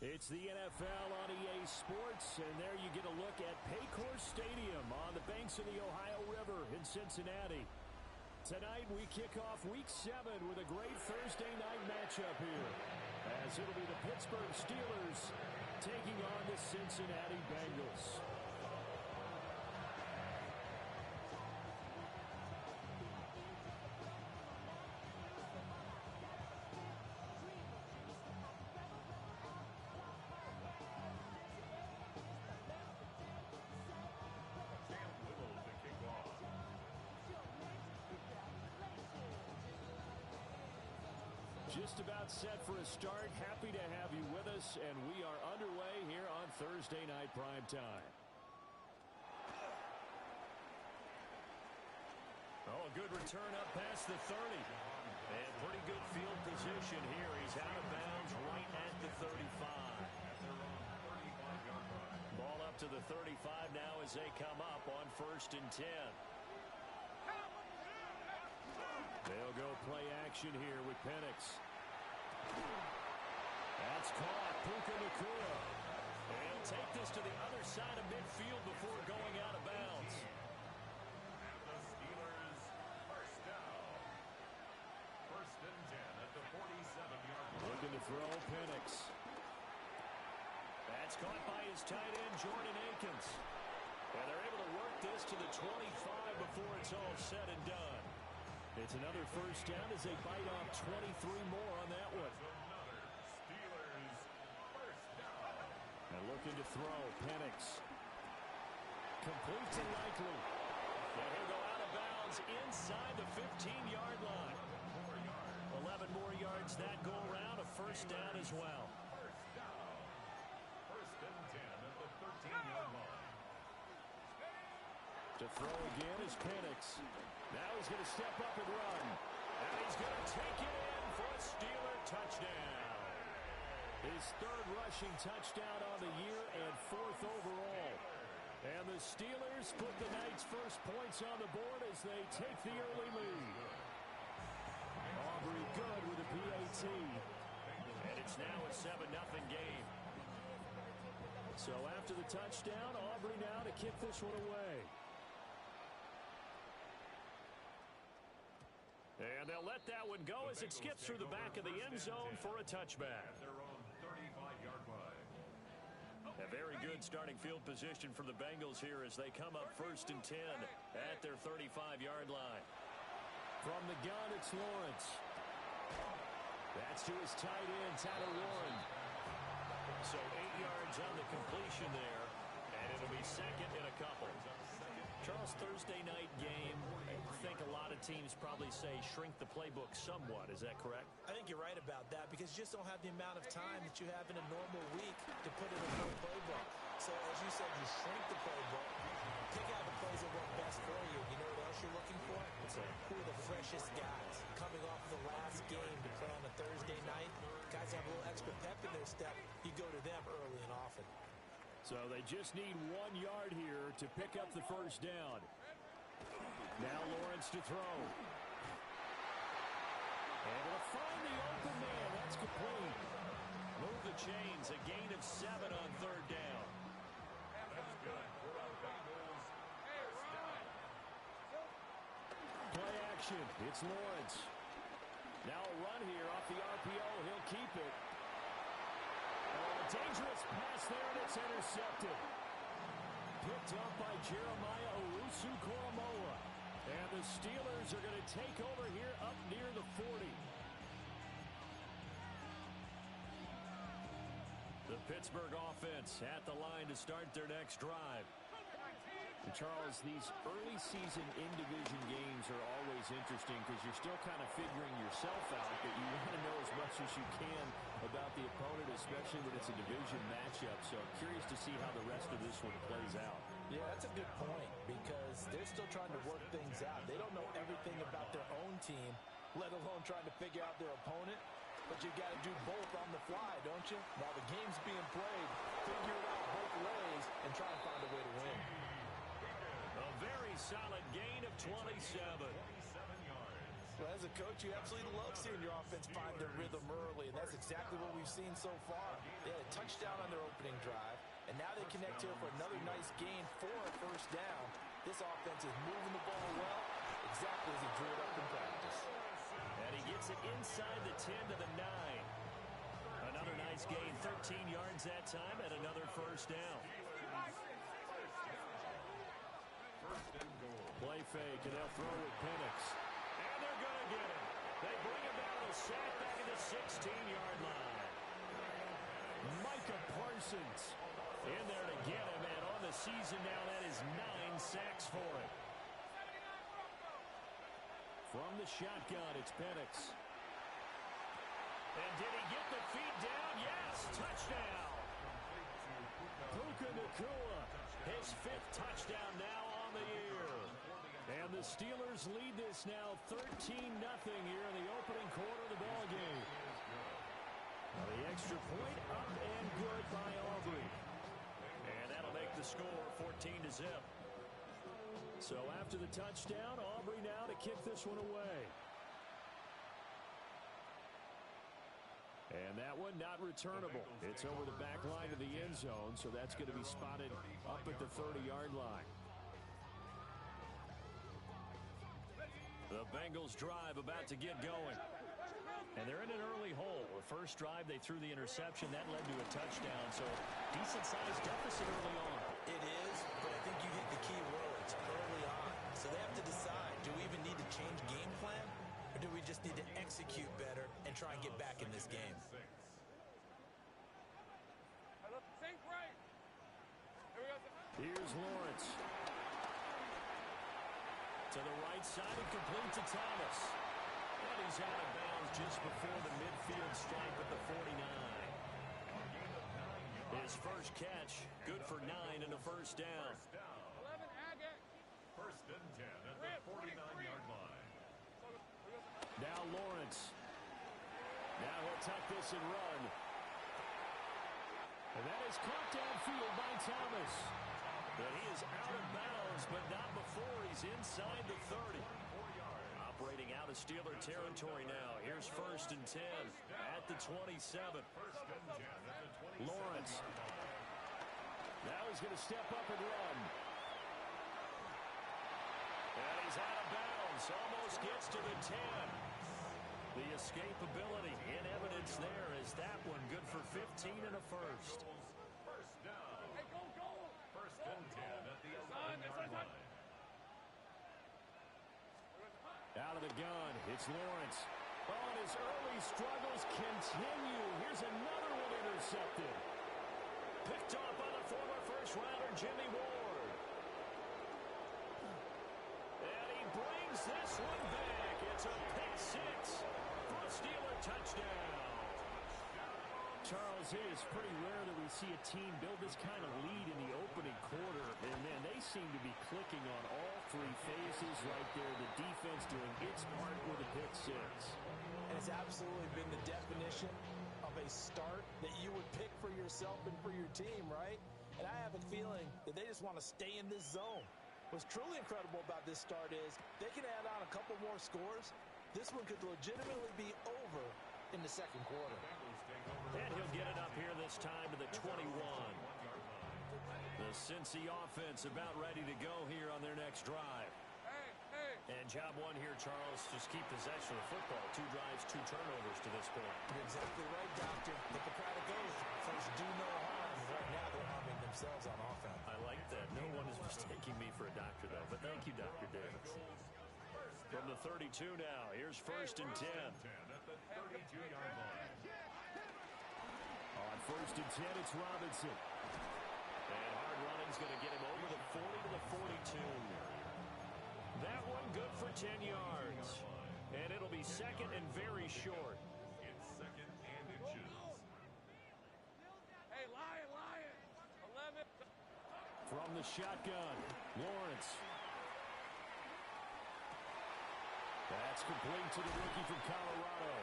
It's the NFL on EA Sports, and there you get a look at Paycor Stadium on the banks of the Ohio River in Cincinnati. Tonight we kick off Week 7 with a great Thursday night matchup here, as it'll be the Pittsburgh Steelers taking on the Cincinnati Bengals. Just about set for a start. Happy to have you with us, and we are underway here on Thursday Night Primetime. Oh, a good return up past the 30. And pretty good field position here. He's out of bounds right at the 35. Ball up to the 35 now as they come up on 1st and 10. They'll go play action here with Penix. That's caught. Puka Nacua. They'll take this to the other side of midfield before going out of bounds. And the Steelers first down. 1st and 10 at the 47-yard line. Looking to throw Penix. That's caught by his tight end, Jordan Akins. And they're able to work this to the 25 before it's all said and done. It's another first down as they bite off 23 more on that one. Another Steelers first down. And looking to throw, Penix. Complete to Likely. And he'll go out of bounds inside the 15-yard line. 11 more yards that go around, a first down as well. First down. 1st and 10 at the 13-yard line. To throw again is Penix. Now he's going to step up and run. And he's going to take it in for a Steeler touchdown. His 3rd rushing touchdown on the year and 4th overall. And the Steelers put the night's first points on the board as they take the early lead. Aubrey good with a PAT. And it's now a 7-0 game. So after the touchdown, Aubrey now to kick this one away. And they'll let that one go as it skips through the back of the end zone for a touchback. Their own 35-yard line. A very good starting field position for the Bengals here as they come up 1st and 10 at their 35-yard line. From the gun, it's Lawrence. That's to his tight end, Tyler Warren. So 8 yards on the completion there, and it'll be 2nd and a couple. Charles, Thursday night game, I think a lot of teams probably say shrink the playbook somewhat. Is that correct? I think you're right about that because you just don't have the amount of time that you have in a normal week to put in a full playbook. So as you said, you shrink the playbook, pick out the plays that work best for you. You know what else you're looking for? Who are the freshest guys coming off the last game to play on a Thursday night? Guys have a little extra pep in their step. You go to them early and often. So they just need 1 yard here to pick up the first down. Now Lawrence to throw. And they'll find the open man. That's complete. Move the chains. A gain of 7 on 3rd down. That's good for the Bengals. First down. Play action. It's Lawrence. Now a run here off the RPO. He'll keep it. A dangerous pass there, and it's intercepted. Picked up by Jeremiah Owusu-Koramoah. And the Steelers are going to take over here up near the 40. The Pittsburgh offense at the line to start their next drive. And Charles, these early season in-division games are always interesting because you're still kind of figuring yourself out, but you want to know as much as you can about the opponent, especially when it's a division matchup. So I'm curious to see how the rest of this one plays out. Yeah, that's a good point because they're still trying to work things out. They don't know everything about their own team, let alone trying to figure out their opponent. But you got to do both on the fly, don't you? While the game's being played, figure it out both ways and try and find a way to win. A very solid gain of 27. 27 yards. Well, As a coach, you absolutely love seeing your offense find their rhythm early, and that's exactly what we've seen so far. They had a touchdown on their opening drive, and now they connect here for another nice gain for a first down. This offense is moving the ball well, exactly as he drew it up in practice. And he gets it inside the 10 to the 9. Another nice gain, 13 yards that time, and another first down. Play fake, and they'll throw with Penix. And they're going to get him. They bring him down to sack back at the 16-yard line. Micah Parsons in there to get him, and on the season now, that is 9 sacks for him. From the shotgun, it's Penix. And did he get the feet down? Yes, touchdown. Puka Nacua, his 5th touchdown now on the year. And the Steelers lead this now 13-0 here in the opening quarter of the ballgame. Now the extra point up and good by Aubrey. And that'll make the score 14-0. So after the touchdown, Aubrey now to kick this one away. And that one not returnable. It's over the back line of the end zone, so that's going to be spotted up at the 30-yard line. The Bengals drive about to get going. And they're in an early hole. The first drive, they threw the interception. That led to a touchdown, so decent-sized deficit early on. It is, but I think you hit the key words early on. So they have to decide, do we even need to change game plan? Or do we just need to execute better and try and get back in this game? Here's Lawrence. To the right side and complete to Thomas. And he's out of bounds just before the midfield stripe at the 49. His first catch, good for 9 and a first down. First and 10 at the 49-yard line. Now Lawrence. Now he'll tuck this and run. And that is caught downfield by Thomas. But he is out of bounds, but not before he's inside the 30. Operating out of Steeler territory now. Here's first and 10 at the 27. Lawrence. Now he's going to step up and run. And he's out of bounds. Almost gets to the 10. The escapability in evidence there is that one good for 15 and a first. First down. First and 10 at the 11-yard line. Out of the gun, it's Lawrence. Oh, and his early struggles continue. Here's another one intercepted. Picked off by the former first-rounder Jimmy Ward. And he brings this one back. It's a pick six for a Steeler touchdown. Charles, it is pretty rare that we see a team build this kind of lead in the opening quarter. And, man, they seem to be clicking on all three phases right there. The defense doing its part with a pick six. And it's absolutely been the definition of a start that you would pick for yourself and for your team, right? And I have a feeling that they just want to stay in this zone. What's truly incredible about this start is they can add on a couple more scores. This one could legitimately be over in the second quarter. And he'll get it up here this time to the 21. The Cincy offense about ready to go here on their next drive. And job one here, Charles, just keep possession of the football. 2 drives, 2 turnovers to this point. You're exactly right, Doctor. Hippocratic oath. First, do no harm. Right now, they're harming themselves on offense. I like that. No one is mistaking me for a doctor, though. But thank you, Dr. Davis. From the 32 now, here's first and 10. At the 32-yard line. On first and 10, it's Robinson. And hard running's going to get him over the 40 to the 42. That one good for 10 yards. And it'll be second and very short. It's second and inches. Hey, Lion. 11. From the shotgun, Lawrence. That's complete to the rookie from Colorado.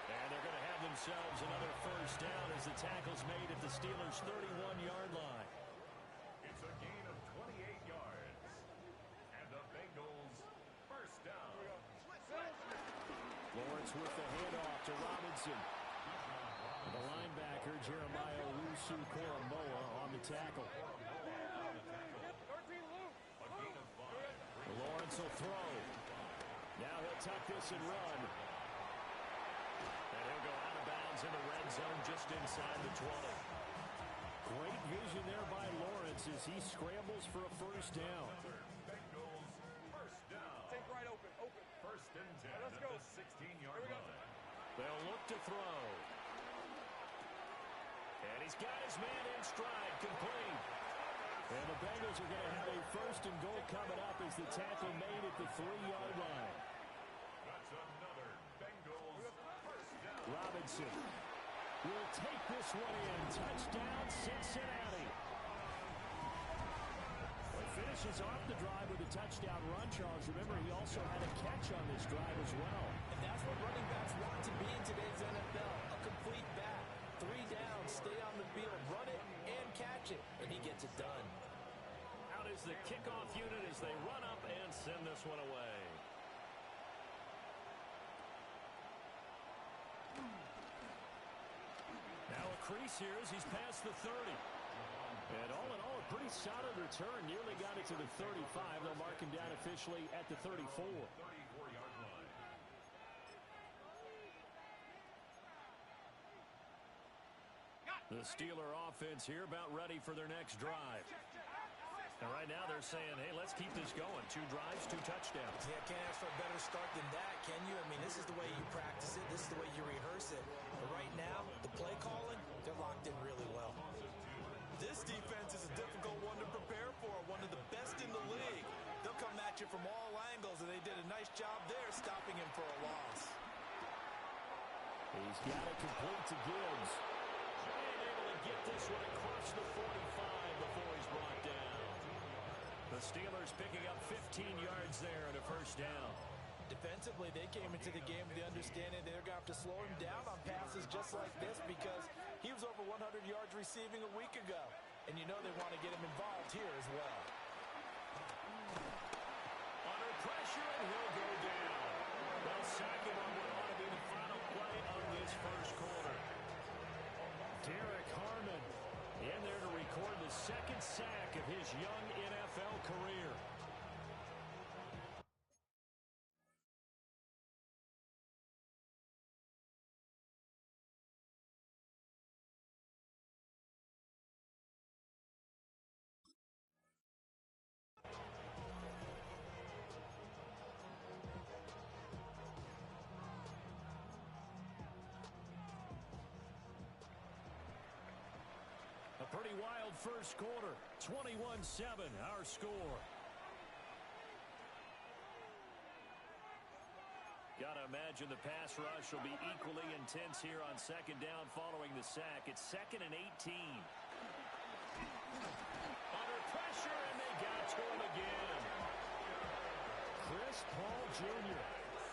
And they're going to have themselves another first down as the tackle's made at the Steelers' 31-yard line. It's a gain of 28 yards. And the Bengals first down. Lawrence with the handoff to Robinson. The linebacker, Jeremiah Owusu-Koramoah, on the tackle. Lawrence will throw. Now he'll tuck this and run. And he'll go out of bounds in the red zone just inside the 20. Great vision there by Lawrence as he scrambles for a first down. Bengals first down. Take right open. First and 10 Let's go. at the 16-yard line. They'll look to throw. And he's got his man in stride, complete. And the Bengals are going to have a first and goal coming up as the tackle made at the 3-yard line. That's another Bengals first down. Robinson will take this one in. Touchdown, Cincinnati. Well, finishes off the drive with a touchdown run, Charles. Remember, he also had a catch on this drive as well. And that's what running backs want to be in today's NFL. A complete back. 3 downs, stay on the field, run it, and catch it. And he gets it done. Out is the kickoff unit as they run up and send this one away. Now a crease here as he's past the 30. And all in all, a pretty solid return. Nearly got it to the 35. They'll mark him down officially at the 34. 34-yard line. The Steeler offense here about ready for their next drive. And right now they're saying, hey, let's keep this going. 2 drives, 2 touchdowns. Yeah, can't ask for a better start than that, can you? I mean, this is the way you practice it. This is the way you rehearse it. But right now, the play calling, they're locked in really well. This defense is a difficult one to prepare for, one of the best in the league. They'll come at you from all angles, and they did a nice job there stopping him for a loss. He's got it complete to Gibbs. And able to get this one across the 45 before he's brought down. The Steelers picking up 15 yards there and a first down. Defensively, they came into the game with the understanding they're going to have to slow him down on passes just like this because he was over 100 yards receiving a week ago. And you know they want to get him involved here as well. Under pressure, and he'll go down. They'll sack him on what ought to be the final play of this first quarter. Derek Harmon in there to record the second sack of his young NFL career. A pretty wild first quarter. 21-7, our score. Gotta imagine the pass rush will be equally intense here on second down following the sack. It's 2nd and 18. Under pressure, and they got to him again. Chris Paul Jr.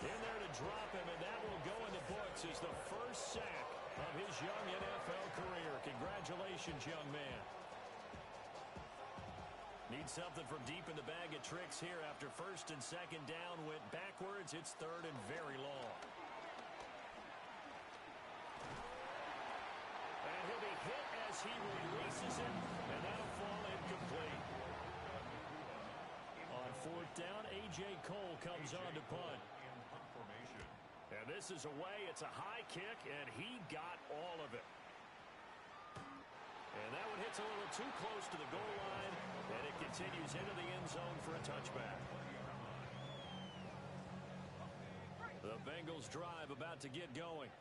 in there to drop him, and that will go in the books as the first sack of his young NFL career. Congratulations, young man. Need something from deep in the bag of tricks here after first and second down went backwards. It's 3rd and very long. And he'll be hit as he releases it, and that'll fall incomplete. On 4th down, A.J. Cole comes on to punt. And this is away. It's a high kick, and he got all of it. And that one hits a little too close to the goal line, and it continues into the end zone for a touchback. The Bengals drive about to get going.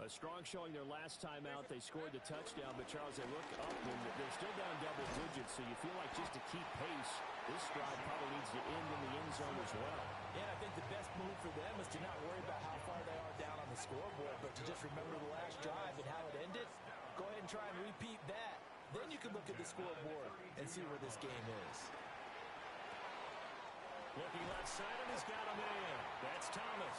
A strong showing their last time out. They scored the touchdown, but Charles, they look up and they're still down double digits, so you feel like just to keep pace, this drive probably needs to end in the end zone as well. Yeah, I think the best move for them is to not worry about how far they are down on the scoreboard, but to just remember the last drive and how it ended. Go ahead and try and repeat that. Then you can look at the scoreboard and see where this game is. Looking left side, and he's got a man. That's Thomas.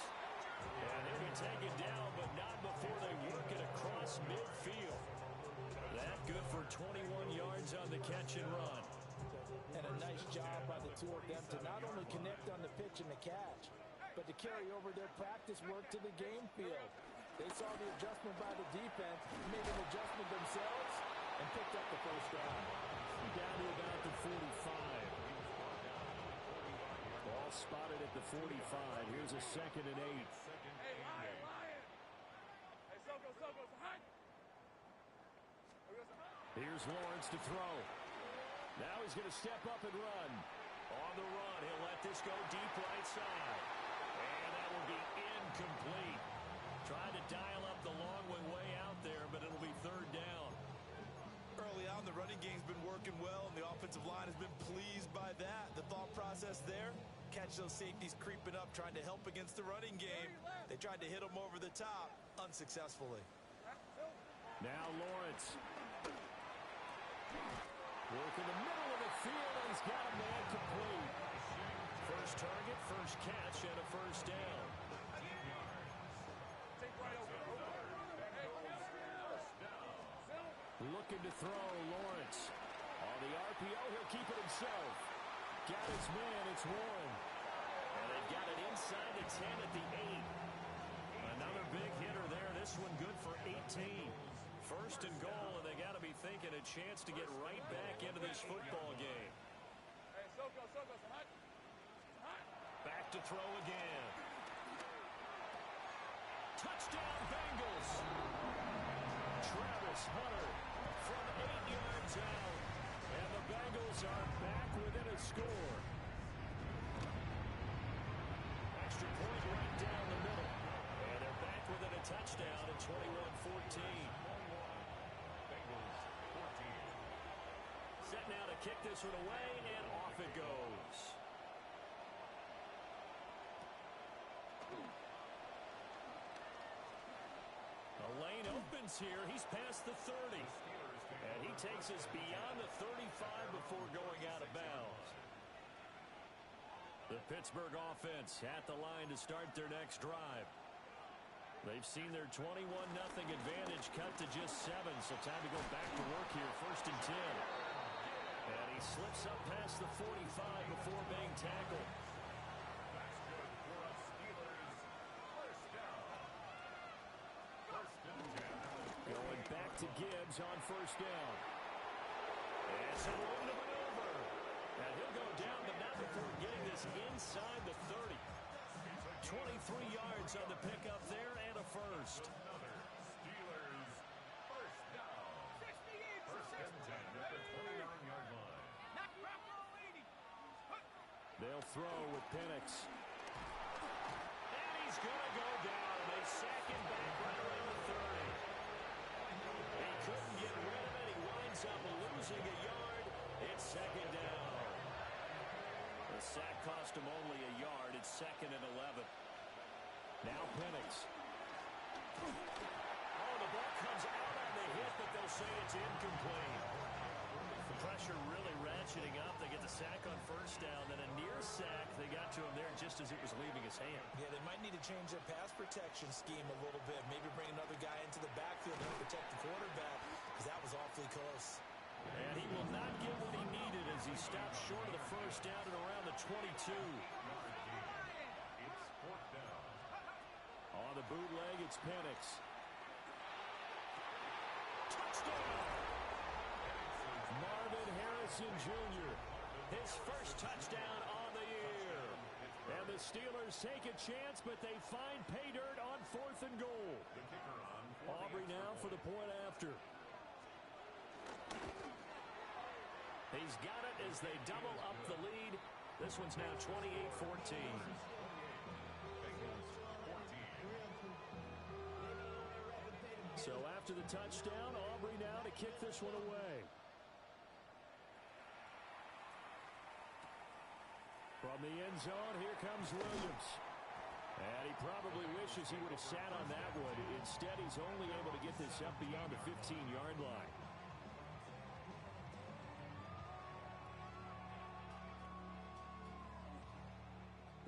And he'll be taken down, but not before they work it across midfield. That good for 21 yards on the catch and run. And a nice job by the two of them to not only connect on the pitch and the catch, but to carry over their practice work to the game field. They saw the adjustment by the defense, made an adjustment themselves, and picked up the first down. Down to about the 45. Ball spotted at the 45. Here's a 2nd and 8. Hey, Lion! Hey, Soko, hot! Here's Lawrence to throw. Now he's going to step up and run. On the run, he'll let this go deep right side. And that will be incomplete. Tried to dial up the long way out there, but it'll be 3rd down. Early on, the running game's been working well, and the offensive line has been pleased by that. The thought process there, catch those safeties creeping up, trying to help against the running game. They tried to hit them over the top, unsuccessfully. Now Lawrence. Work in the middle of the field, and he's got a man complete. First target, first catch, and a first down. Looking to throw, Lawrence. On the RPO, he'll keep it himself. Got his man, it's Warren. And they've got it inside the 10 at the 8. Another big hitter there. This one good for 18. First and goal, and they got to be thinking a chance to get right back into this football game. Hey, Soko, hot! Back to throw again. Touchdown, Bengals! Travis Hunter from 8 yards out. And the Bengals are back within a score. Extra point right down the middle. And they're back within a touchdown at 21-14. Set now to kick this one away, and off it goes. A lane opens here. He's past the 30. And he takes us beyond the 35 before going out of bounds. The Pittsburgh offense at the line to start their next drive. They've seen their 21-0 advantage cut to just 7, so time to go back to work here. 1st and 10. And he slips up past the 45 before being tackled. That's good for us Steelers. First down. 1st and 10. Going back to Gibbs on 1st down. And some room to maneuver. And he'll go down, but not before getting this inside the 30. 23 yards on the pickup there, and a first. Another Steelers. First down. 1st and 10 at the 29-yard line. They'll throw with Penix. And he's going to go down. They sack him back right around the 30. He couldn't get rid of it. He winds up losing a yard. It's 2nd down. The sack cost him only a yard. It's 2nd and 11. Now Penix. Oh, the ball comes out on the hit, but they'll say it's incomplete. The pressure really ratcheting up. They get the sack on 1st down, then a near sack. They got to him there just as it was leaving his hand. Yeah, they might need to change their pass protection scheme a little bit. Maybe bring another guy into the backfield to protect the quarterback, because that was awfully close. And he will not get what he needed as he stopped short of the 1st down at around the 22. It's 4th down. On the bootleg, it's Penix. Touchdown! Marvin Harrison Jr. His first touchdown on the year. And the Steelers take a chance, but they find pay dirt on 4th and goal. The kicker on Aubrey now for the point after. He's got it as they double up the lead. This one's now 28-14. So after the touchdown, Aubrey now to kick this one away. From the end zone, here comes Williams. And he probably wishes he would have sat on that one. Instead, he's only able to get this up beyond the 15-yard line.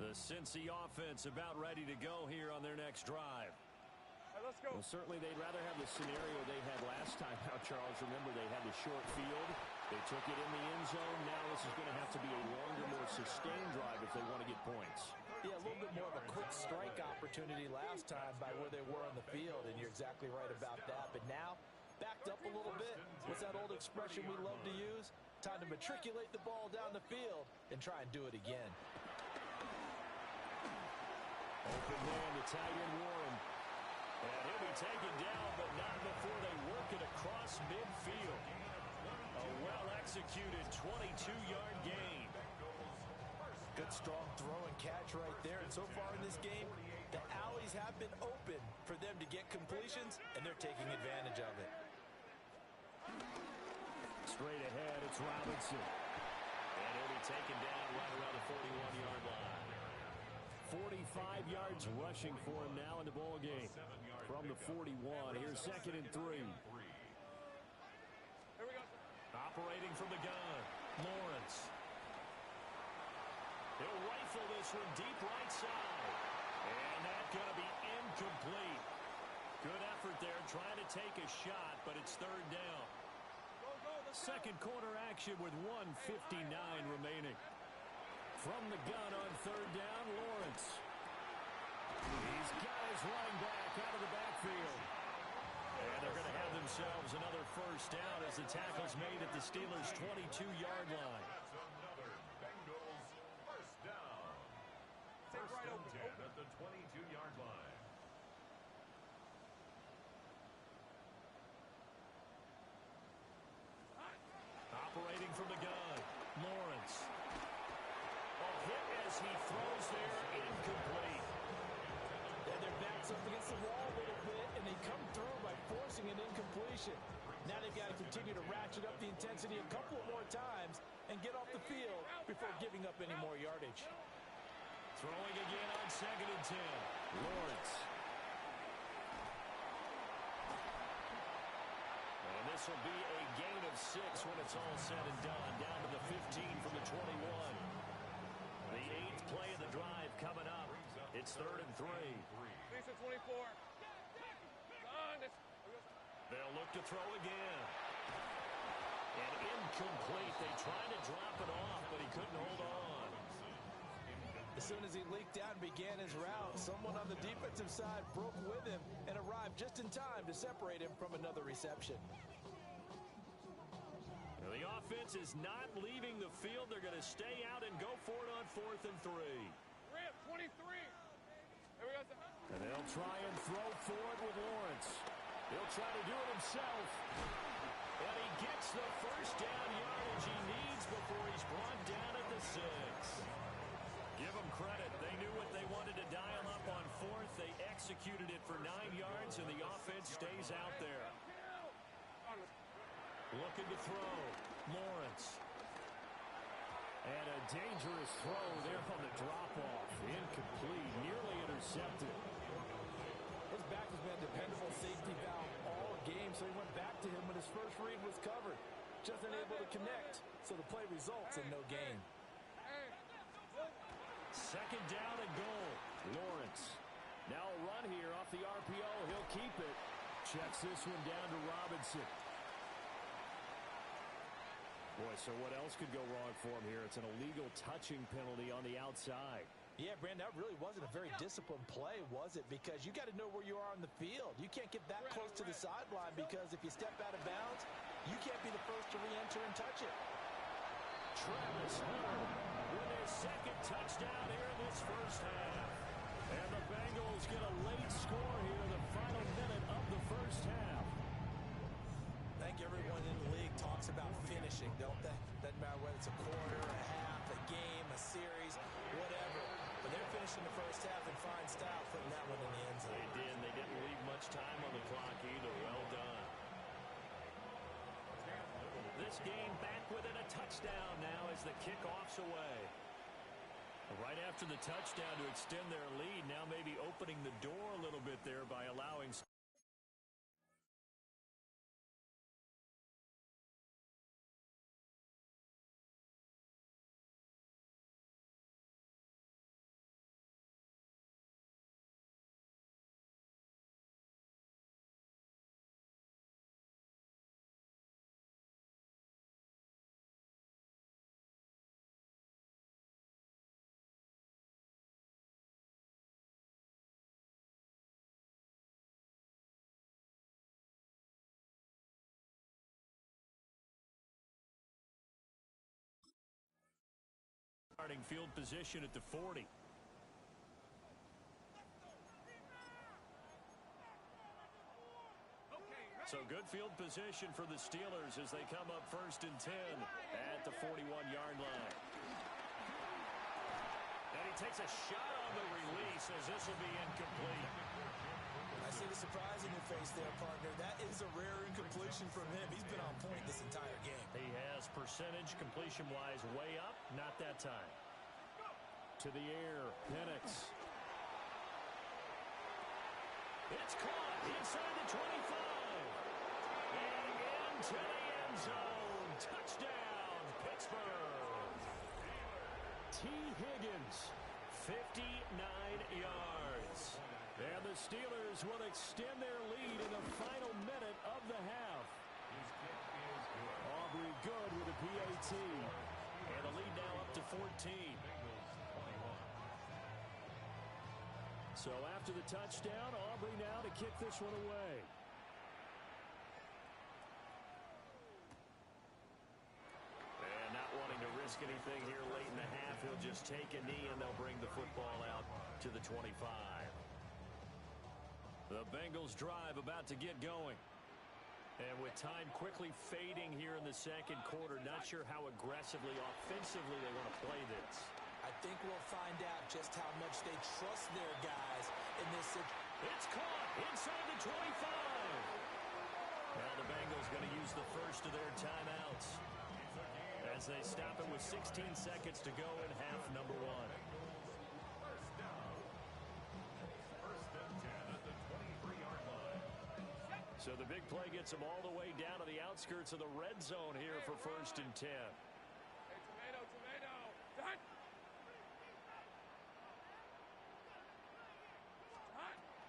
The Cincy offense about ready to go here on their next drive. Hey, let's go. Well, certainly they'd rather have the scenario they had last time out, Charles. Remember, they had the short field. They took it in the end zone. Now this is going to have to be a longer, more sustained drive if they want to get points. Yeah, a little bit more of a quick strike opportunity last time by where they were on the field, and you're exactly right about that. But now, backed up a little bit. What's that old expression we love to use? Time to matriculate the ball down the field and try and do it again. Open man to tight end Warren. And he'll be taken down, but not before they work it across midfield. A well-executed 22-yard gain. Good, strong throw and catch right there. And so far in this game, the alleys have been open for them to get completions, and they're taking advantage of it. Straight ahead, it's Robinson. And he'll be taken down right around the 41-yard line. 45 yards rushing for him now in the ball game. From the 41, here's 2nd and 3. Here we go. Operating from the gun, Lawrence. He'll rifle this one deep right side. And that's going to be incomplete. Good effort there trying to take a shot, but it's 3rd down. Second quarter action with 1:59 remaining. From the gun on 3rd down, Lawrence. He's got his running back out of the backfield. And they're going to have themselves another 1st down as the tackle's made at the Steelers' 22-yard line. That's another Bengals 1st down. 1st and 10 at the 22-yard line. Operating from the gun, Lawrence. A hit as he throws there, incomplete. And their backs up against the wall a little bit, and they come through by forcing an incompletion. Now they've got to continue to ratchet up the intensity a couple more times and get off the field before giving up any more yardage. Throwing again on 2nd and 10. Lawrence. And this will be a gain of 6 when it's all said and done. Down to the 15 from the 21. The 8th play of the drive coming up. It's 3rd and 3. Lisa 24. They'll look to throw again. And incomplete. They tried to drop it off, but he couldn't hold on. As soon as he leaked out and began his route, someone on the defensive side broke with him and arrived just in time to separate him from another reception. Now the offense is not leaving the field. They're going to stay out and go for it on 4th and 3. Rip 23. Here we go. And they'll try and throw for it with Lawrence. He'll try to do it himself. And he gets the 1st down yardage he needs before he's brought down at the 6. Give them credit. They knew what they wanted to dial up on 4th. They executed it for 9 yards, and the offense stays out there. Looking to throw. Lawrence. And a dangerous throw there on the drop-off. Incomplete. Nearly intercepted. His back has been a dependable safety valve all game, so he went back to him when his first read was covered. Just unable to connect, so the play results in no gain. 2nd down and goal. Lawrence. Now a run here off the RPO. He'll keep it. Checks this one down to Robinson. Boy, so what else could go wrong for him here? It's an illegal touching penalty on the outside. Yeah, Brandon, that really wasn't a very disciplined play, was it? Because you got to know where you are on the field. You can't get that close to the sideline because if you step out of bounds, you can't be the first to re-enter and touch it. Travis Hunter with his 2nd touchdown here in this 1st half. And the Bengals get a late score here in the final minute of the 1st half. I think everyone in the league talks about finishing, don't they? Doesn't matter whether it's a quarter, a half, a game, a series, whatever. But they're finishing the 1st half in fine style, putting that one in the end zone. They did. They didn't leave much time on the clock either. Well done. This game back within a touchdown now as the kickoff's away. Right after the touchdown to extend their lead, now maybe opening the door a little bit there by allowing starting field position at the 40. So good field position for the Steelers as they come up 1st and 10 at the 41-yard line. And he takes a shot on the release as this will be incomplete. I see the surprise in your face there, partner. That is a rare incompletion from him. He's been on point this entire game. He has percentage completion-wise way up, not that time. To the air, Penix. It's caught inside the 25. And into the end zone. Touchdown, Pittsburgh. T. Higgins, 59 yards. And the Steelers will extend their lead in the final minute of the half. Aubrey good with a PAT. And the lead now up to 14. So after the touchdown, Aubrey now to kick this one away. And not wanting to risk anything here late in the half, he'll just take a knee and they'll bring the football out to the 25. The Bengals drive about to get going. And with time quickly fading here in the second quarter, not sure how aggressively, offensively they want to play this. I think we'll find out just how much they trust their guys in this situation. It's caught inside the 25. Now the Bengals going to use the first of their timeouts as they stop it with 16 seconds to go in half number 1. So the big play gets them all the way down to the outskirts of the red zone here for 1st and 10. Hey, tomato. Done.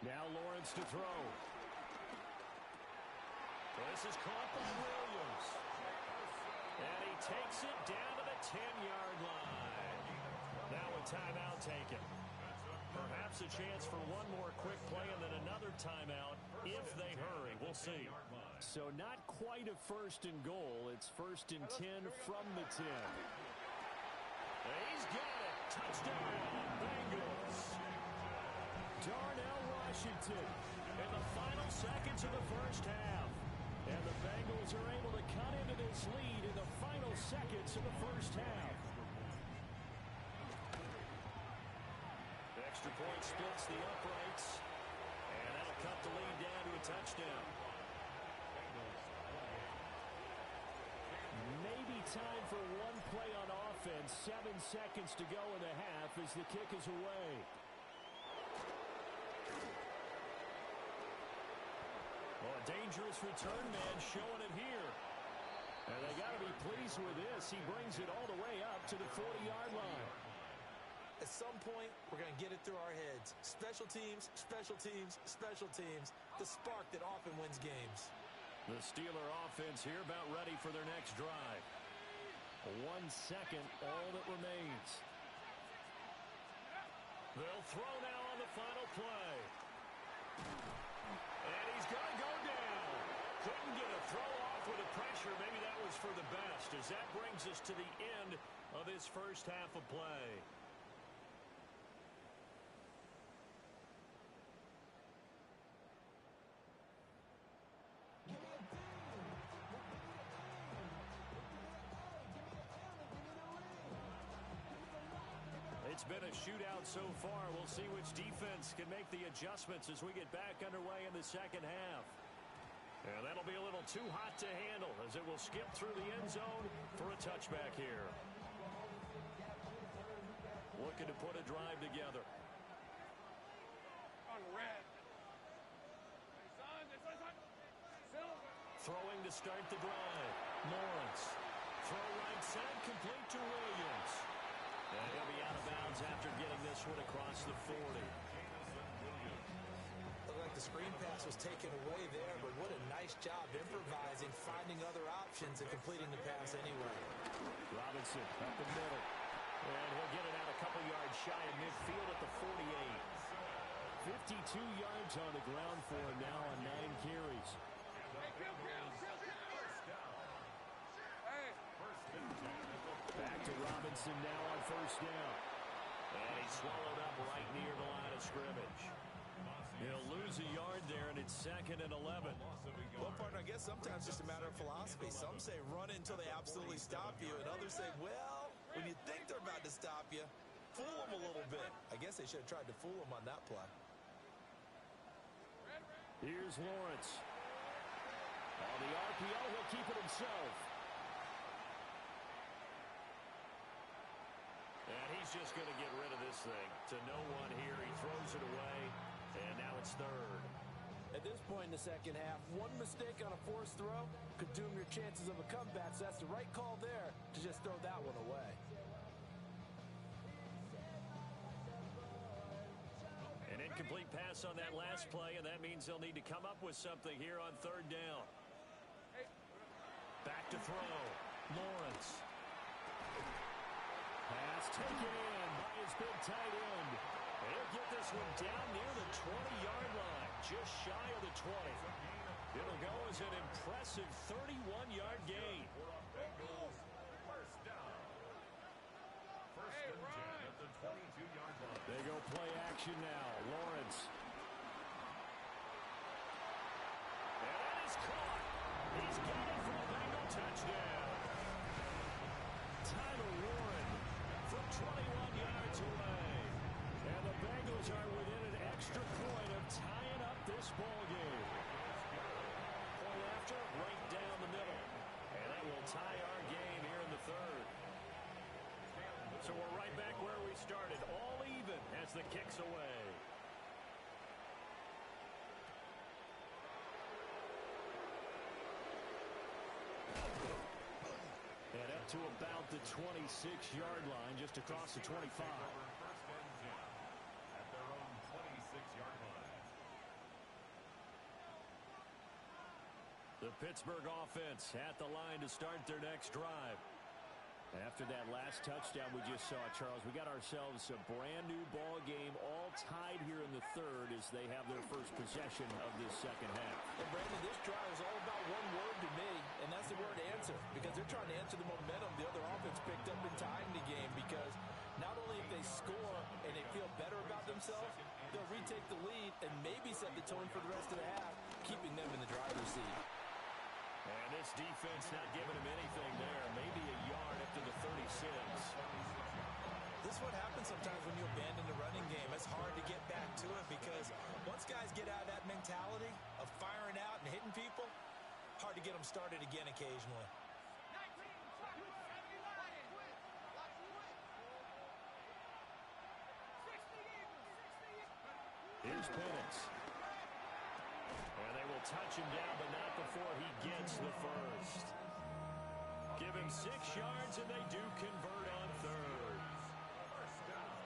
Now Lawrence to throw. This is caught by Williams. And he takes it down to the 10-yard line. Now a timeout taken. Perhaps a chance for one more quick play and then another timeout if they hurry. We'll see. So not quite a 1st and goal. It's 1st and 10 from the 10. He's got it. Touchdown, Bengals. Darnell Washington In the final seconds of the first half. And the Bengals are able to cut into this lead in the final seconds of the first half. The extra point splits the uprights. And that'll cut the lead down to a touchdown. Maybe time for one play on offense. 7 seconds to go in the half as the kick is away. Well, a dangerous return man showing it here. And they got to be pleased with this. He brings it all the way up to the 40-yard line. At some point, we're going to get it through our heads. Special teams, special teams, special teams. The spark that often wins games. The Steeler offense here about ready for their next drive. 1 second, all that remains. They'll throw now on the final play. And he's going to go down. Couldn't get a throw off with the pressure. Maybe that was for the best as that brings us to the end of this first half of play. It's been a shootout so far. We'll see which defense can make the adjustments as we get back underway in the second half. And that'll be a little too hot to handle as it will skip through the end zone for a touchback here. Looking to put a drive together. On red. Throwing to start the drive. Lawrence. Throw right side complete to Williams. And he'll be out of bounds after getting this one across the 40. Looked like the screen pass was taken away there, but what a nice job improvising, finding other options, and completing the pass anyway. Robinson up the middle. And he'll get it out a couple yards shy of midfield at the 48. 52 yards on the ground for him now on 9 carries. Hey. Back to Robinson now on first down. And he's swallowed up right near the line of scrimmage. He'll lose a yard there, and it's 2nd and 11. Well, partner, I guess sometimes it's just a matter of philosophy. Some say run until they absolutely stop you, and others say, well, when you think they're about to stop you, fool them a little bit. I guess they should have tried to fool them on that play. Here's Lawrence. On the RPO, he'll keep it himself. And he's just going to get rid of this thing. To no one here. He throws it away, and now it's 3rd. At this point in the second half, one mistake on a forced throw could doom your chances of a comeback, so that's the right call there to just throw that one away. An incomplete pass on that last play, and that means they'll need to come up with something here on 3rd down. Back to throw. Lawrence. Pass taken in by his big tight end. He'll get this one down near the 20-yard line, just shy of the 20. It'll go as an impressive 31-yard gain. First down. First and 10 at the 22-yard line. They go play action now. Lawrence. And that is caught. He's got it for a Bengal touchdown. Tyler Warren from 21 yards away. And the Bengals are within an extra point of tying up this ball game. Point after, right down the middle. And that will tie our game here in the 3rd. So we're right back where we started, all even as the kick's away. And up to about the 26-yard line, just across the 25. First and 10 at their own 26-yard line. The Pittsburgh offense at the line to start their next drive. After that last touchdown we just saw, Charles, we got ourselves a brand-new ball game, all tied here in the 3rd as they have their first possession of this second half. And, Brandon, this drive is all about one word to me, and that's the word answer, because they're trying to answer the momentum the other offense picked up in tying the game, because not only if they score and they feel better about themselves, they'll retake the lead and maybe set the tone for the rest of the half, keeping them in the driver's seat. And this defense not giving him anything there. Maybe a yard up to the 36. This is what happens sometimes when you abandon the running game. It's hard to get back to it because once guys get out of that mentality of firing out and hitting people, hard to get them started again occasionally. Here's Penix. And they will touch him down, but not before he gets the first. Give him 6 yards, and they do convert on 3rd. First down.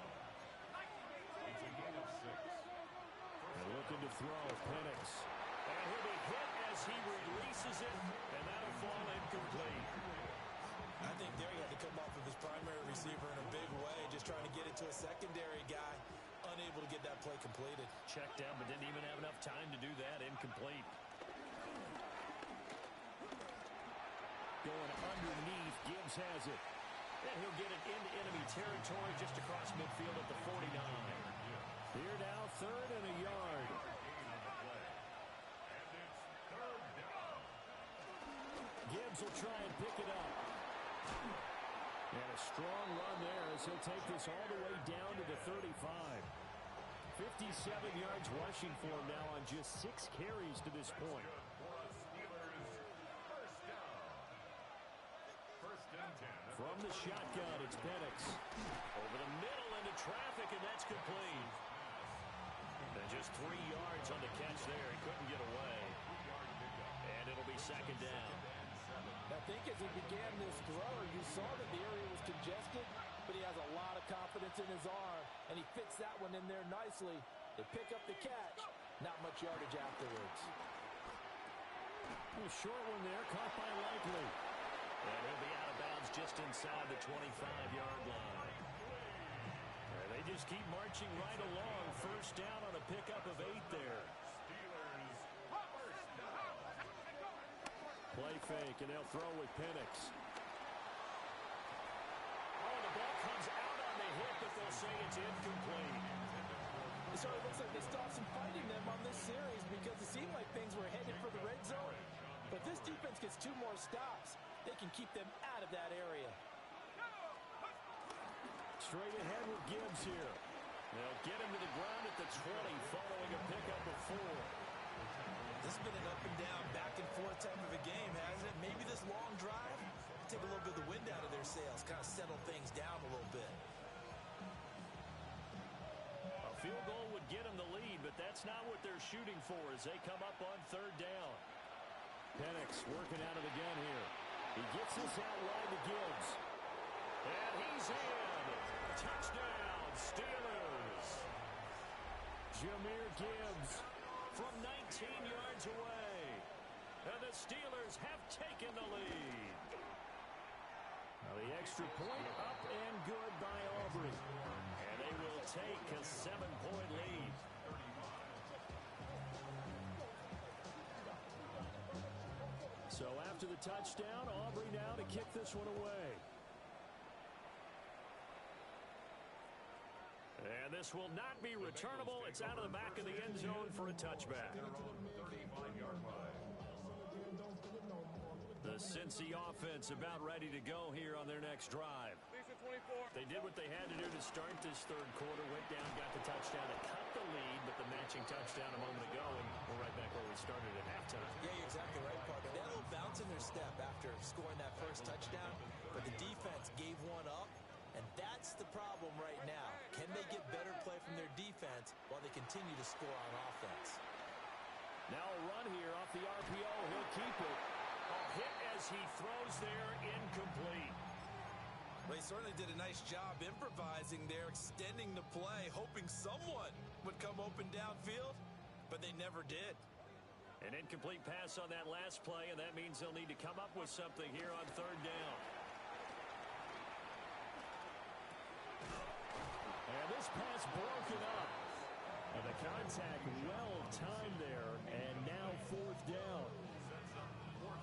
It's a gain of 6. And looking to throw, Penix. And he'll be hit as he releases it, and that'll fall incomplete. I think there he had to come off of his primary receiver in a big way, just trying to get it to a secondary guy. Unable to get that play completed. Checked down, but didn't even have enough time to do that. Incomplete. Going underneath, Gibbs has it. And he'll get it into enemy territory just across midfield at the 49. Here now, 3rd and a yard. Gibbs will try and pick it up. And a strong run there as he'll take this all the way down to the 35. 57 yards rushing for him now on just 6 carries to this point. From the shotgun, it's Penix. Over the middle into traffic, and that's complete. And just 3 yards on the catch there. He couldn't get away. And it'll be 2nd down. I think as he began this throw, you saw that the area was congested, but he has a lot of confidence in his arm, and he fits that one in there nicely. They pick up the catch. Not much yardage afterwards. A short one there, caught by Likely. And he'll be out of bounds just inside the 25-yard line. And they just keep marching right along. First down on a pickup of 8 there. Play fake, and they'll throw with Penix. say it's incomplete. It sort of looks like they stopped some fighting them on this series because it seemed like things were headed for the red zone. But this defense gets 2 more stops. They can keep them out of that area. Straight ahead with Gibbs here. They'll get him to the ground at the 20 following a pickup of 4. This has been an up and down, back and forth type of a game, hasn't it? Maybe this long drive take a little bit of the wind out of their sails, kind of settle things down a little bit. A field goal would get them the lead, but that's not what they're shooting for as they come up on 3rd down. Penix working out of the gun here. He gets this out wide to Gibbs. And he's in. Touchdown, Steelers. Jahmyr Gibbs from 19 yards away. And the Steelers have taken the lead. Now the extra point up and good by Aubrey. And they will take a 7-point lead. So after the touchdown, Aubrey now to kick this one away. And this will not be returnable. It's out of the back of the end zone for a touchback. The Cincy offense about ready to go here on their next drive. They did what they had to do to start this 3rd quarter. Went down, got the touchdown to cut the lead, but the matching touchdown a moment ago, and we're right back where we started at halftime. Yeah, you're exactly right, partner. They had a little bounce in their step after scoring that first touchdown, but the defense gave one up, and that's the problem right now. Can they get better play from their defense while they continue to score on offense? Now a run here off the RPO. He'll keep it. A hit as he throws there, incomplete. Well, he certainly did a nice job improvising there, extending the play, hoping someone would come open downfield, but they never did. An incomplete pass on that last play, and that means they'll need to come up with something here on 3rd down. And this pass broken up. And the contact well timed there, and now 4th down.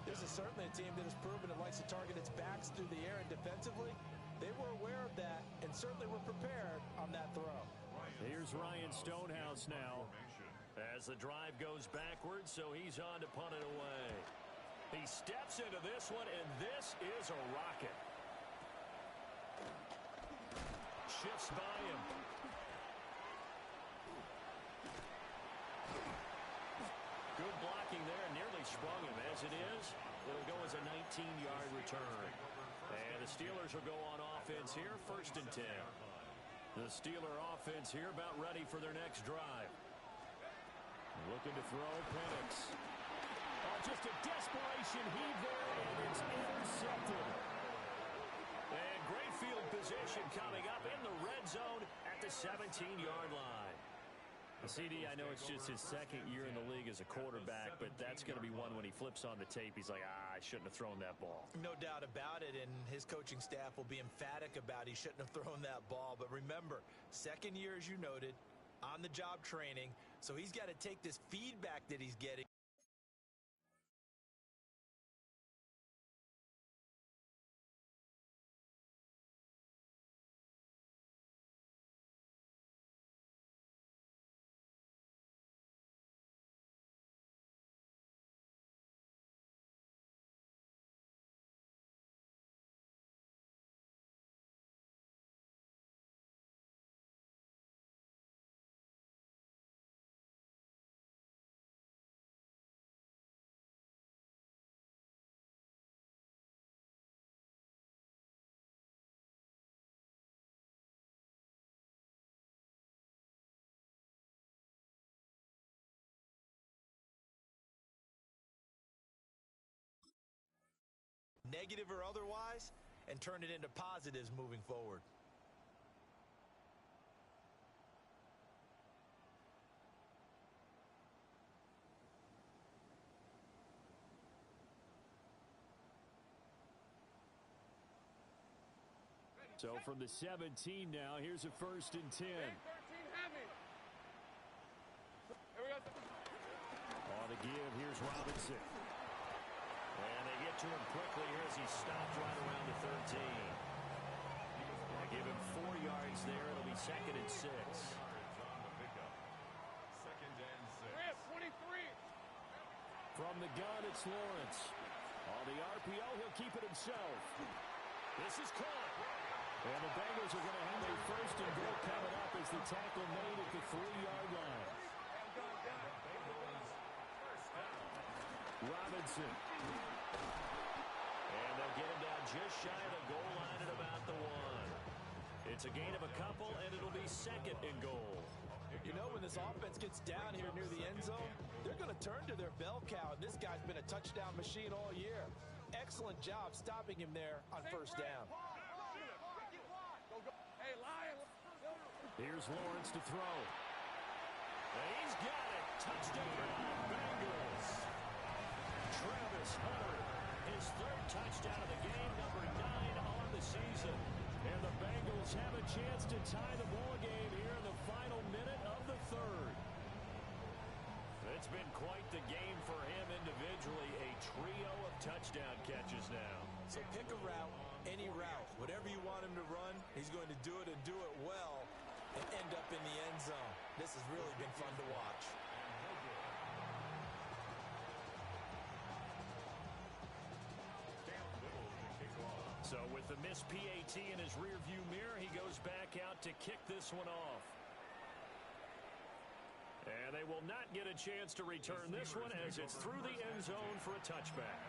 This is certainly a team that has proven it likes to target its backs through the air, and defensively, they were aware of that and certainly were prepared on that throw. Here's Ryan Stonehouse now as the drive goes backwards, so he's on to punt it away. He steps into this one, and this is a rocket. Shifts by him. Good blocking there, nearly sprung him. As it is, it'll go as a 19-yard return. And the Steelers will go on offense here, 1st and 10. The Steeler offense here about ready for their next drive. Looking to throw, Penix. Oh, just a desperation heave there, and it's intercepted. And great field position coming up in the red zone at the 17-yard line. CD, I know it's just his 2nd year in the league as a quarterback, but that's going to be one when he flips on the tape. He's like, I shouldn't have thrown that ball. No doubt about it, and his coaching staff will be emphatic about he shouldn't have thrown that ball. But remember, 2nd year, as you noted, on-the-job training, so he's got to take this feedback that he's getting. Negative or otherwise, and turn it into positives moving forward. So from the 17 now, here's a 1st and 10. On the give, here's Robinson. And they get to him quickly here as he stopped right around the 13. They give him 4 yards yards there. It'll be 2nd and 6. On the pickup. 2nd and 6. 23. From the gun, it's Lawrence. On the RPO, he'll keep it himself. This is caught. And the Bengals are going to have a 1st and goal coming up as the tackle made at the 3-yard line. Robinson. And they'll get him down just shy of the goal line at about the 1. It's a gain of a couple, and it'll be 2nd and goal. You know, when this offense gets down here near the end zone, they're going to turn to their bell cow, and this guy's been a touchdown machine all year. Excellent job stopping him there on 1st down. Hey, Lion. Here's Lawrence to throw. And he's got it. Touchdown, Bengals. Travis Hunter, his 3rd touchdown of the game, number 9 on the season. And the Bengals have a chance to tie the ball game here in the final minute of the 3rd. It's been quite the game for him individually. A trio of touchdown catches now. So pick a route, any route. Whatever you want him to run, he's going to do it and do it well and end up in the end zone. This has really been fun to watch. So with the missed PAT in his rearview mirror, he goes back out to kick this one off. And they will not get a chance to return this one as it's through the end zone for a touchback.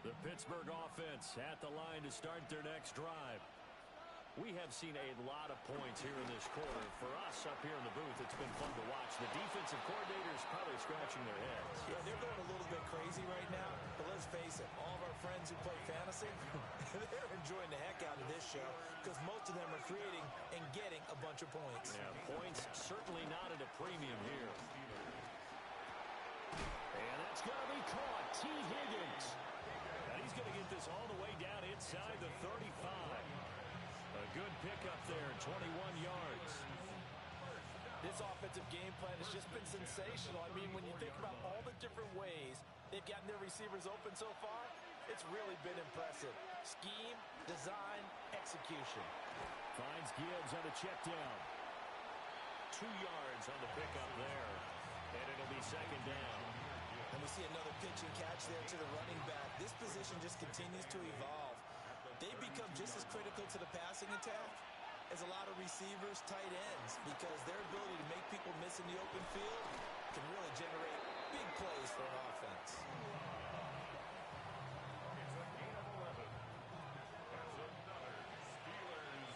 The Pittsburgh offense at the line to start their next drive. We have seen a lot of points here in this quarter. For us up here in the booth, it's been fun to watch. The defensive coordinators probably scratching their heads. Yeah, they're going a little bit crazy right now, but let's face it, all of our friends who play fantasy, they're enjoying the heck out of this show because most of them are creating and getting a bunch of points. Yeah, points certainly not at a premium here. And that's going to be caught. T. Higgins. And he's going to get this all the way down inside the 35. A good pickup there, 21 yards. This offensive game plan has just been sensational. I mean, when you think about all the different ways they've gotten their receivers open so far, it's really been impressive. Scheme, design, execution. Finds Gibbs on the check down. 2 yards on the pickup there. And it'll be 2nd down. And we see another pitch and catch there to the running back. This position just continues to evolve. They've become just as critical to the passing attack as a lot of receivers, tight ends, because their ability to make people miss in the open field can really generate big plays for an offense. It's a gain of 11. That's another Steelers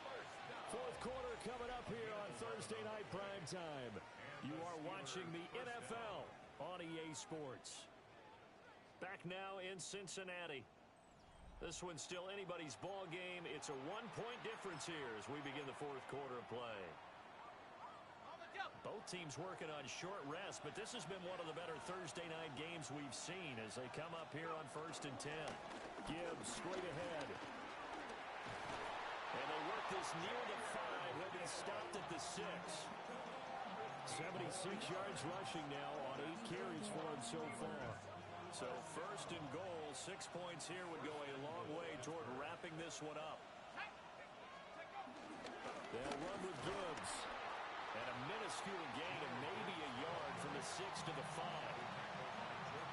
1st down. 4th quarter coming up here on Thursday Night Primetime. You are watching the NFL on EA Sports. Back now in Cincinnati. This one's still anybody's ball game. It's a 1-point difference here as we begin the 4th quarter of play. Both teams working on short rest, but this has been one of the better Thursday night games we've seen as they come up here on 1st and 10. Gibbs straight ahead. And they work this near the 5. He'll be stopped at the 6. 76 yards rushing now on 8 carries for him so far. So 1st and goal, 6 points here would go a long way toward wrapping this one up. They'll run with Gibbs. And a minuscule gain of maybe a yard from the 6 to the 5.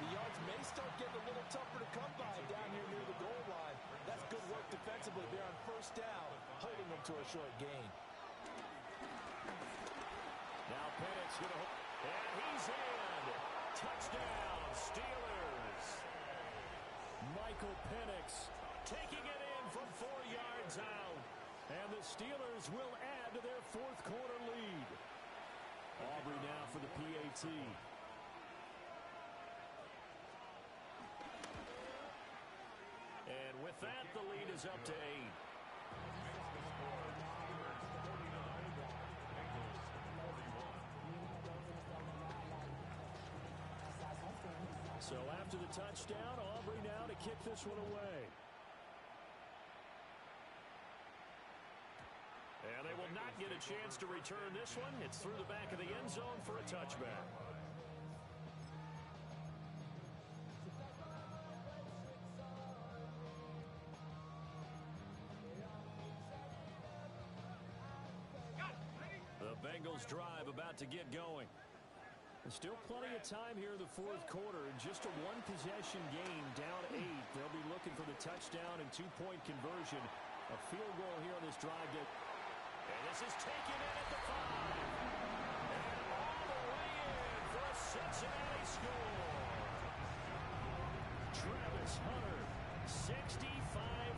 The yards may start getting a little tougher to come by down here near the goal line. That's good work defensively there on 1st down, holding them to a short gain. Now Penix going to... And he's in. Touchdown, Steelers. Michael Penix Taking it in from 4 yards out. And the Steelers will add to their 4th quarter lead. Aubrey now for the PAT. And with that, the lead is up to 8. So after the touchdown, Aubrey now to kick this one away. And they will not get a chance to return this one. It's through the back of the end zone for a touchback. Bengals drive about to get going. Still plenty of time here in the fourth quarter. Just a one-possession game, down 8. They'll be looking for the touchdown and two-point conversion. A field goal here on this drive. And this is taken in at the 5. And all the way in for a Cincinnati score. Travis Hunter, 65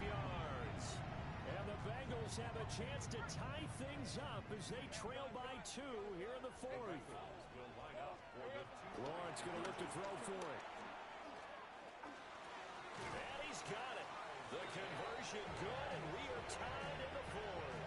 yards. And the Bengals have a chance to tie things up as they trail by 2 here in the fourth. Lawrence going to look to throw for it. And he's got it. The conversion good, and we are tied in the fourth.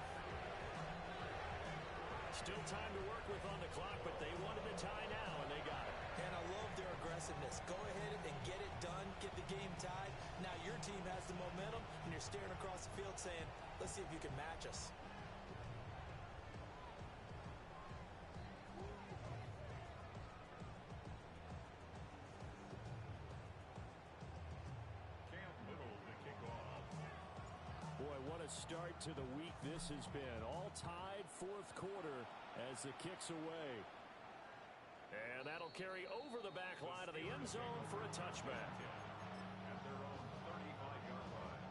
Still time to work with on the clock, but they wanted to tie now, and they got it. And I love their aggressiveness. Go ahead and get it done, get the game tied. Now your team has the momentum, and you're staring across the field saying, let's see if you can match us. Start to the week this has been. All tied fourth quarter as the kick's away. And that'll carry over the back line of the end zone for a touchback. At their own 35-yard line.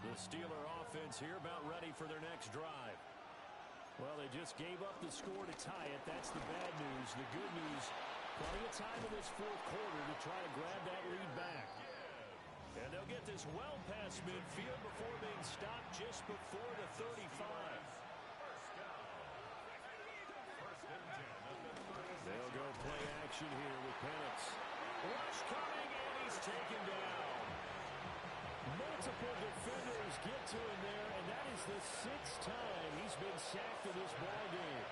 The Steeler offense here about ready for their next drive. Well, they just gave up the score to tie it. That's the bad news. The good news, plenty of time in this fourth quarter to try to grab that lead back. And they'll get this well past midfield before being stopped just before the 35. They'll go play action here with Penix. Rush coming, and he's taken down. Multiple defenders get to him there, and that is the 6th time he's been sacked in this ballgame.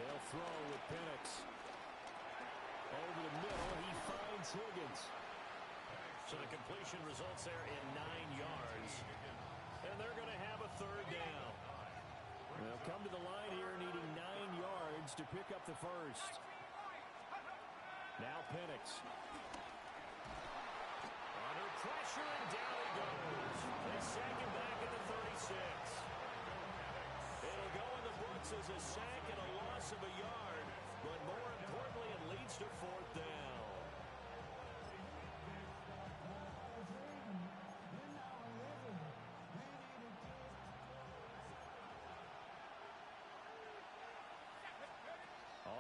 They'll throw with Penix. Over the middle, he finds Higgins. So the completion results there in 9 yards. And they're going to have a third down. They'll come to the line here needing 9 yards to pick up the first. Now Penix. Under pressure, and down he goes. They sack him back at the 36. It'll go in the books as a sack and a loss of a yard. But more importantly, it leads to fourth down.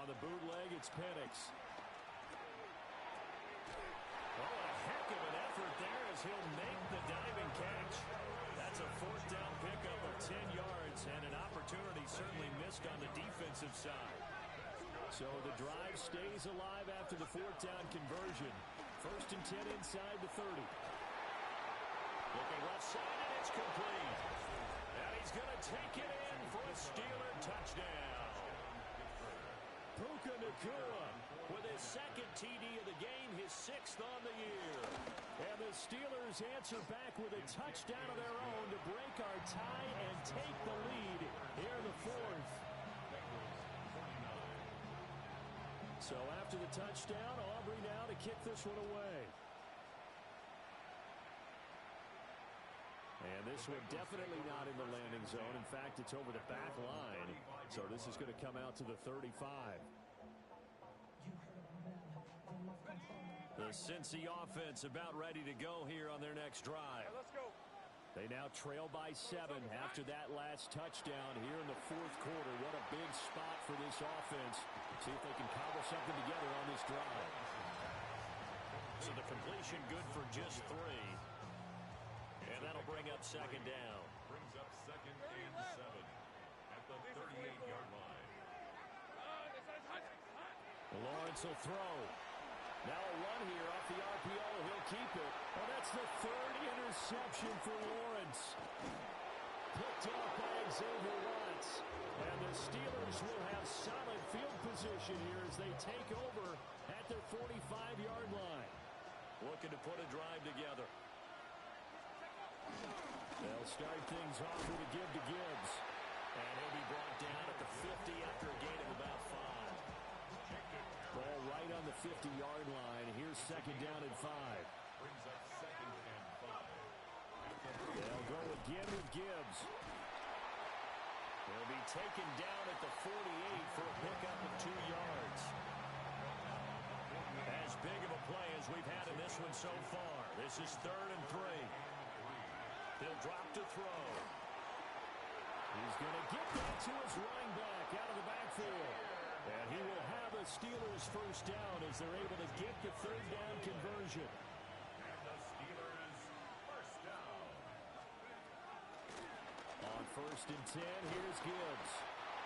On the bootleg, it's Penix. Oh, a heck of an effort there as he'll make the diving catch. That's a fourth down pickup of 10 yards and an opportunity certainly missed on the defensive side. So the drive stays alive after the fourth down conversion. First and 10 inside the 30. Looking left side, and it's complete. And he's going to take it in for a Steeler touchdown. Puka Nacua with his second TD of the game, his 6th on the year. And the Steelers answer back with a touchdown of their own to break our tie and take the lead here in the fourth. So after the touchdown, Aubrey now to kick this one away. And this one definitely not in the landing zone. In fact, it's over the back line. So this is going to come out to the 35. The Cincy offense about ready to go here on their next drive. Let's go. They now trail by 7 after that last touchdown here in the fourth quarter. What a big spot for this offense. See if they can cobble something together on this drive. So the completion good for just 3. And that'll bring up second down. Brings up second and 7 at the 38-yard line. Lawrence will throw. Now a run here off the RPO. He'll keep it. Oh, that's the 3rd interception for Lawrence. Picked up by Xavier Watts. And the Steelers will have solid field position here as they take over at their 45-yard line. Looking to put a drive together. They'll start things off with a give to Gibbs. And he'll be brought down at the 50 after a gain of about 5. Ball right on the 50-yard line. Here's second down and 5. Brings up second and 5. They'll go again with Gibbs. He'll be taken down at the 48 for a pickup of 2 yards. As big of a play as we've had in this one so far. This is 3rd and 3. They'll drop to throw. He's going to get that to his running back out of the backfield. And he will have a Steelers first down as they're able to get the 3rd down conversion. And the Steelers first down. On 1st and 10, here's Gibbs.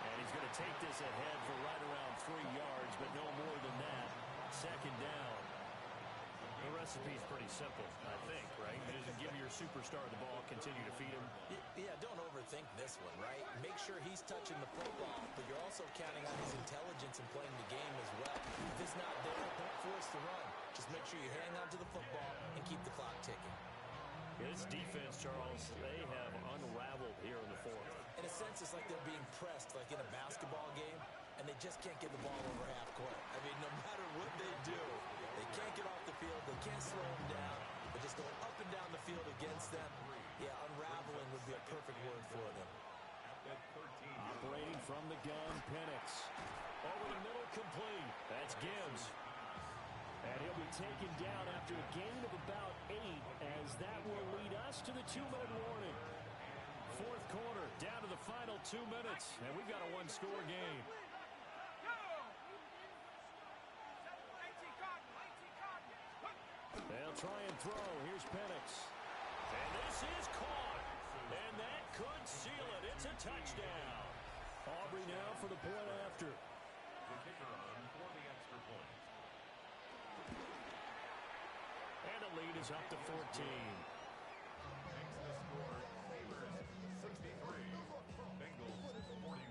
And he's going to take this ahead for right around 3 yards, but no more than that. 2nd down. The recipe's pretty simple, I think, right? Just give your superstar the ball, continue to feed him. Yeah, don't overthink this one, right? Make sure he's touching the football, but you're also counting on his intelligence in playing the game as well. If it's not there, don't force the run. Just make sure you hang on to the football and keep the clock ticking. This defense, Charles, they have unraveled here in the 4th. In a sense, it's like they're being pressed like in a basketball game, and they just can't get the ball over half court. I mean, no matter what they do, they can't get off the field, they can't slow them down, but just going up and down the field against them, yeah, unraveling would be a perfect word for them. Operating from the gun, Penix. Over the middle, complete. That's Gibbs. And he'll be taken down after a gain of about 8, as that will lead us to the 2-minute warning. 4th quarter, down to the final 2 minutes, and we've got a 1-score game. They'll try and throw. Here's Penix. And this is caught. And that could seal it. It's a touchdown. Aubrey now for the point after. The kicker on for the extra point. And the lead is up to 14. Makes the score Steelers 63, Bengals 49.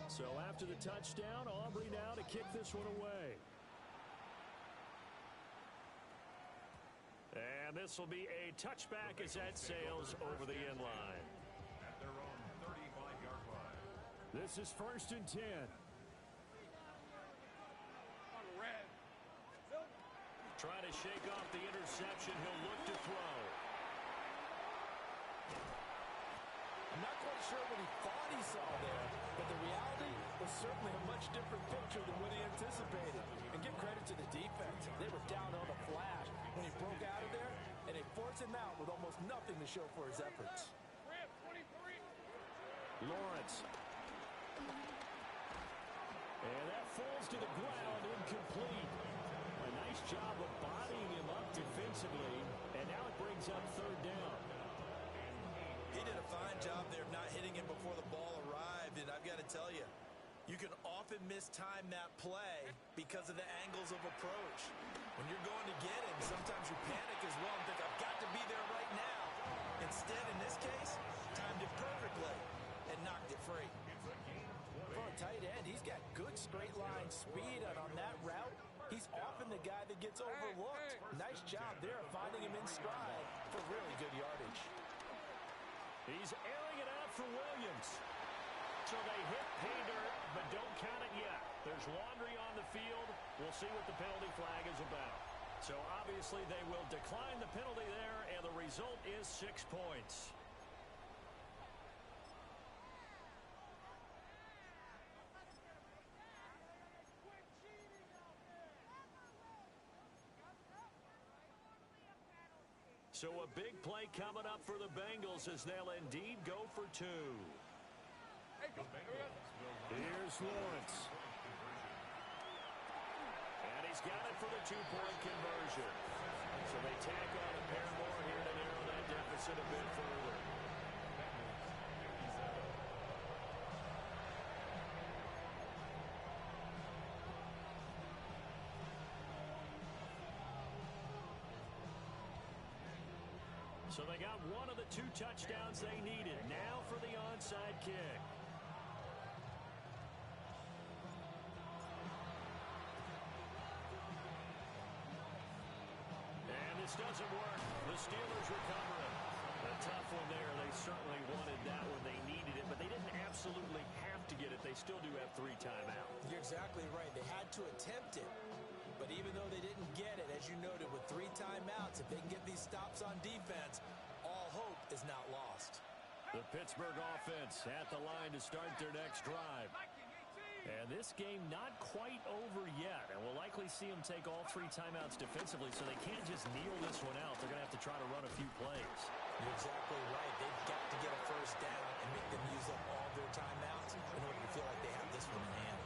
So after the touchdown, Aubrey now to kick this one away. And this will be a touchback as that sails over the end line. At their own 35-yard line. This is 1st and 10. Trying to shake off the interception. He'll look to throw. I'm not quite sure what he thought he saw there, but the reality was certainly a much different picture than what he anticipated. And give credit to the defense. They were down on a flash when he broke out of there, and they forced him out with almost nothing to show for his efforts. Lawrence. And that falls to the ground, incomplete. A nice job of bodying him up defensively, and now it brings up 3rd down. He did a fine job there of not hitting him before the ball arrived, and I've got to tell you, you can often mistime that play because of the angles of approach. When you're going to get him, sometimes you panic as well and think, I've got to be there right now. Instead, in this case, timed it perfectly and knocked it free. For a tight end, he's got good straight line speed, and on that route, he's often the guy that gets overlooked. Nice job there of finding him in stride for really good yardage. He's airing it out for Williams. So they hit pay dirt, but don't count it yet. There's laundry on the field. We'll see what the penalty flag is about. So obviously they will decline the penalty there, and the result is 6 points. So a big play coming up for the Bengals as they'll indeed go for 2. Here's Lawrence. And he's got it for the 2-point conversion. So they tack on a pair more here to narrow that deficit a bit further. So they got one of the 2 touchdowns they needed. Now for the onside kick. And this doesn't work. The Steelers recovering. A tough one there. They certainly wanted that one. They needed it, but they didn't absolutely have to get it. They still do have 3 timeouts. You're exactly right. They had to attempt it. But even though they didn't get it, as you noted, with 3 timeouts, if they can get these stops on defense, all hope is not lost. The Pittsburgh offense at the line to start their next drive. And this game not quite over yet, and we'll likely see them take all 3 timeouts defensively, so they can't just kneel this one out. They're going to have to try to run a few plays. You're exactly right. They've got to get a first down and make them use up all their timeouts in order to feel like they have this one in hand.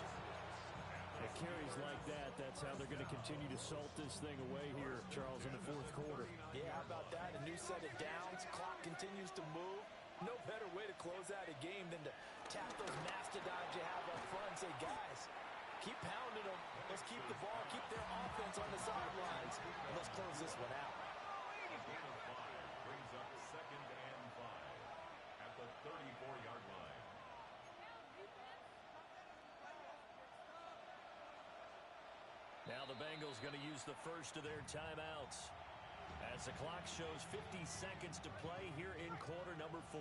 It carries like that. That's how they're going to continue to salt this thing away here, Charles, in the fourth quarter. Yeah, how about that? A new set of downs. Clock continues to move. No better way to close out a game than to tap those mastodons you have up front and say, guys, keep pounding them. Let's keep the ball, keep their offense on the sidelines, and let's close this one out. A gain of 5 brings up 2nd and 5 at the 34-yard line. Now the Bengals going to use the first of their timeouts as the clock shows 50 seconds to play here in quarter number 4.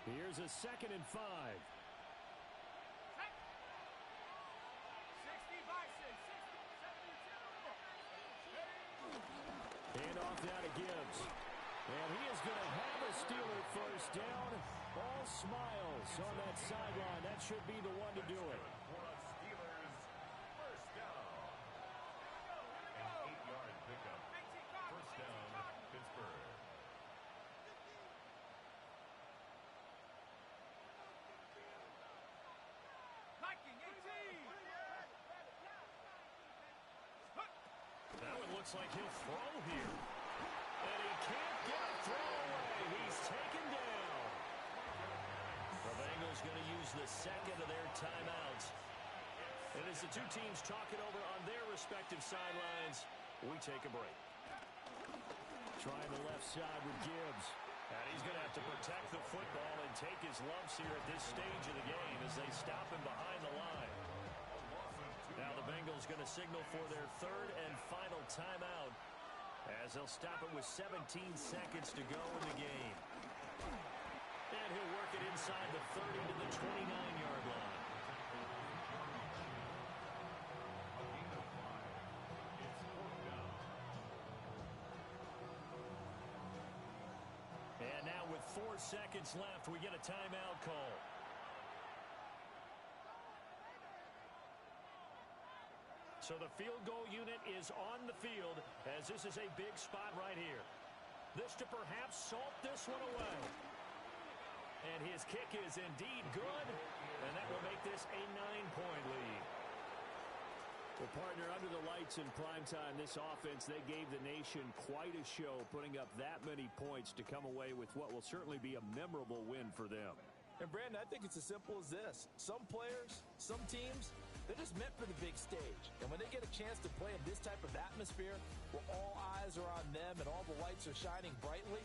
Here's a 2nd and 5. Hand off now to Gibbs. And he is going to have a Steeler first down. All smiles on that sideline. That should be the one to do it. For a Steelers first down. An 8-yard pickup. First down, Pittsburgh. That one looks like he'll throw here. And he can't get a throw away. He's taken down. The Bengals going to use the 2nd of their timeouts. And as the 2 teams talk it over on their respective sidelines, we take a break. Trying the left side with Gibbs. And he's going to have to protect the football and take his lumps here at this stage of the game as they stop him behind the line. Now the Bengals going to signal for their 3rd and final timeout as they'll stop it with 17 seconds to go in the game. And he'll work it inside the 30 to the 29-yard line. And now with 4 seconds left, we get a timeout call. So the field goal unit is on the field as this is a big spot right here. This to perhaps salt this one away. And his kick is indeed good, and that will make this a 9-point lead. Well, partner, under the lights in primetime, this offense, they gave the nation quite a show, putting up that many points to come away with what will certainly be a memorable win for them. And, Brandon, I think it's as simple as this. Some players, some teams, they're just meant for the big stage. And when they get a chance to play in this type of atmosphere where all eyes are on them and all the lights are shining brightly,